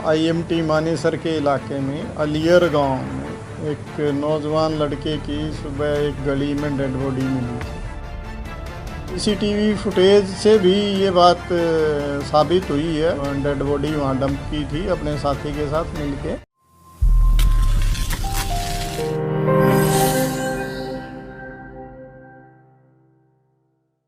IMT Manesar के इलाके में अलियर गांव में एक नौजवान लड़के की सुबह एक गली में डेड बॉडी मिली थी। CCTV फुटेज से भी ये बात साबित हुई है। डेड बॉडी वहाँ डंप की थी अपने साथी के साथ मिलके।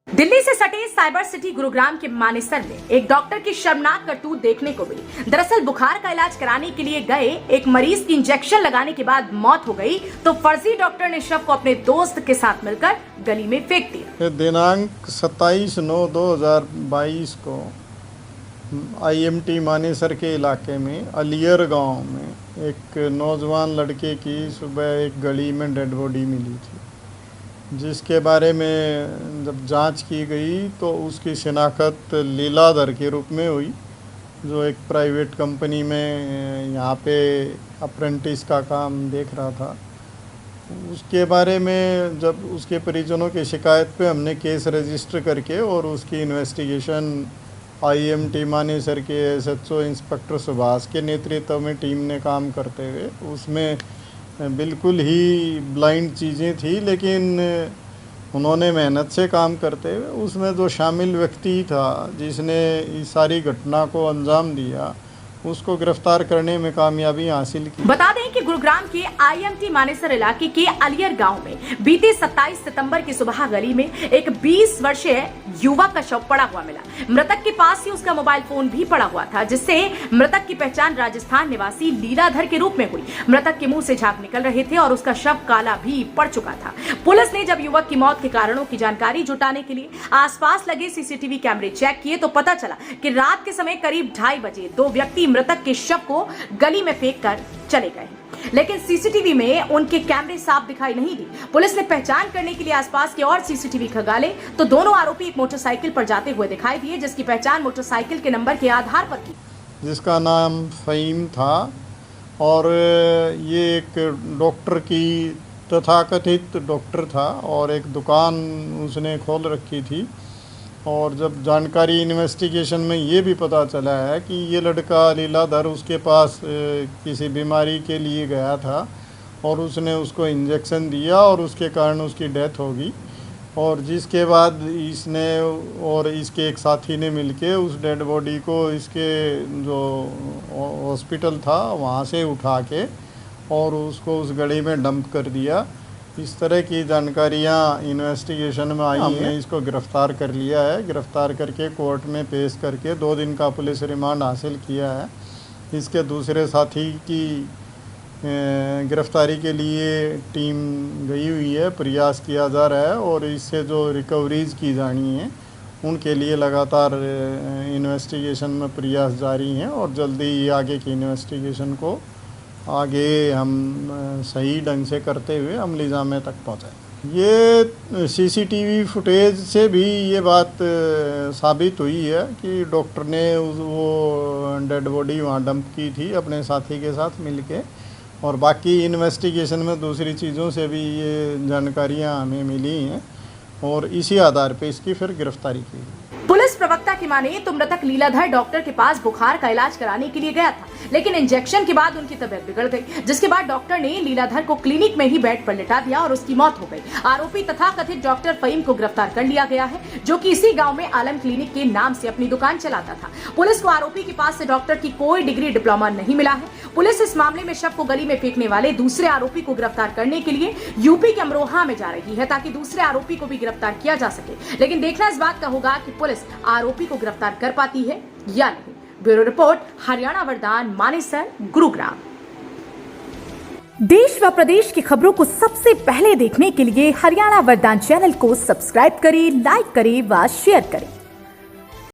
दिल्ली से सटे साइबर सिटी गुरुग्राम के मानेसर में एक डॉक्टर की शर्मनाक करतूत देखने को मिली। दरअसल बुखार का इलाज कराने के लिए गए एक मरीज की इंजेक्शन लगाने के बाद मौत हो गई तो फर्जी डॉक्टर ने शव को अपने दोस्त के साथ मिलकर गली में फेंक दिया। दिनांक 27/9/2022 को IMT मानेसर के इलाके में अलियर गांव में एक नौजवान लड़के की सुबह एक गली में डेड बॉडी मिली थी, जिसके बारे में जब जांच की गई तो उसकी शिनाख्त लीलाधर के रूप में हुई, जो एक प्राइवेट कंपनी में यहाँ पे अप्रेंटिस का काम देख रहा था। उसके बारे में जब उसके परिजनों की शिकायत पे हमने केस रजिस्टर करके और उसकी इन्वेस्टिगेशन IMT मानेसर के SHO इंस्पेक्टर सुभाष के नेतृत्व में टीम ने काम करते हुए, उसमें बिल्कुल ही ब्लाइंड चीज़ें थी, लेकिन उन्होंने मेहनत से काम करते हुए उसमें जो शामिल व्यक्ति था जिसने इस सारी घटना को अंजाम दिया, उसको गिरफ्तार करने में कामयाबी हासिल की। बता दें कि गुरुग्राम के IMT मानेसर इलाके के अलियर गांव में बीते 27 सितंबर की सुबह गली में एक 20 वर्षीय युवक का शव पड़ा हुआ मिला। मृतक के पास ही उसका मोबाइल फोन भी पड़ा हुआ था, जिससे मृतक की पहचान राजस्थान निवासी लीलाधर के रूप में हुई। मृतक के मुंह से झाग निकल रहे थे और उसका शव काला भी पड़ चुका था। पुलिस ने जब युवक की मौत के कारणों की जानकारी जुटाने के लिए आसपास लगे CCTV कैमरे चेक किए तो पता चला कि रात के समय करीब 2:30 बजे दो व्यक्ति मृतक के शव को गली में फेंक कर चले गए, लेकिन CCTV में उनके कैमरे साफ दिखाई नहीं दी। पुलिस ने पहचान करने के लिए आसपास के और CCTV खंगाले तो दोनों आरोपी एक मोटरसाइकिल पर जाते हुए दिखाई दिए, जिसकी पहचान मोटरसाइकिल के नंबर के आधार पर की, जिसका नाम फ़हीम था और ये एक डॉक्टर की तथाकथित डॉक्टर था और एक दुकान उसने खोल रखी थी। और जब जानकारी इन्वेस्टिगेशन में ये भी पता चला है कि ये लड़का लीलाधर उसके पास किसी बीमारी के लिए गया था और उसने उसको इंजेक्शन दिया और उसके कारण उसकी डेथ हो गई, और जिसके बाद इसने और इसके एक साथी ने मिलके उस डेड बॉडी को इसके जो हॉस्पिटल था वहाँ से उठा के और उसको उस गली में डंप कर दिया। इस तरह की जानकारियाँ इन्वेस्टिगेशन में आई हैं। इसको गिरफ़्तार कर लिया है। गिरफ़्तार करके कोर्ट में पेश करके 2 दिन का पुलिस रिमांड हासिल किया है। इसके दूसरे साथी की गिरफ़्तारी के लिए टीम गई हुई है, प्रयास किया जा रहा है और इससे जो रिकवरीज की जानी है उनके लिए लगातार इन्वेस्टिगेशन में प्रयास जारी हैं और जल्दी ही आगे की इन्वेस्टिगेशन को आगे हम सही ढंग से करते हुए अमली जामे तक पहुँचाएँ। ये CCTV फुटेज से भी ये बात साबित हुई है कि डॉक्टर ने वो डेड बॉडी वहाँ डंप की थी अपने साथी के साथ मिलके, और बाकी इन्वेस्टिगेशन में दूसरी चीज़ों से भी ये जानकारियाँ हमें मिली हैं और इसी आधार पे इसकी फिर गिरफ्तारी की गई। पुलिस प्रवक्ता की माने तो मृतक लीलाधर डॉक्टर के पास बुखार का इलाज कराने के लिए गया था, लेकिन इंजेक्शन के बाद उनकी तबीयत बिगड़ गई, जिसके बाद डॉक्टर ने लीलाधर को क्लिनिक में ही बेड पर लिटा दिया और उसकी मौत हो गई। आरोपी तथा कथित डॉक्टर फ़हीम को गिरफ्तार कर लिया गया है, जो कि इसी गांव में आलम क्लिनिक के नाम से अपनी दुकान चलाता था। पुलिस को आरोपी के पास से डॉक्टर की कोई डिग्री डिप्लोमा नहीं मिला है। पुलिस इस मामले में शव को गली में फेंकने वाले दूसरे आरोपी को गिरफ्तार करने के लिए यूपी के अमरोहा में जा रही है, ताकि दूसरे आरोपी को भी गिरफ्तार किया जा सके। लेकिन देखना इस बात का होगा कि पुलिस आरोपी को गिरफ्तार कर पाती है या नहीं। ब्यूरो रिपोर्ट, हरियाणा वरदान, मानेसर, गुरुग्राम। देश व प्रदेश की खबरों को सबसे पहले देखने के लिए हरियाणा वरदान चैनल को सब्सक्राइब करें, लाइक करें व शेयर करें।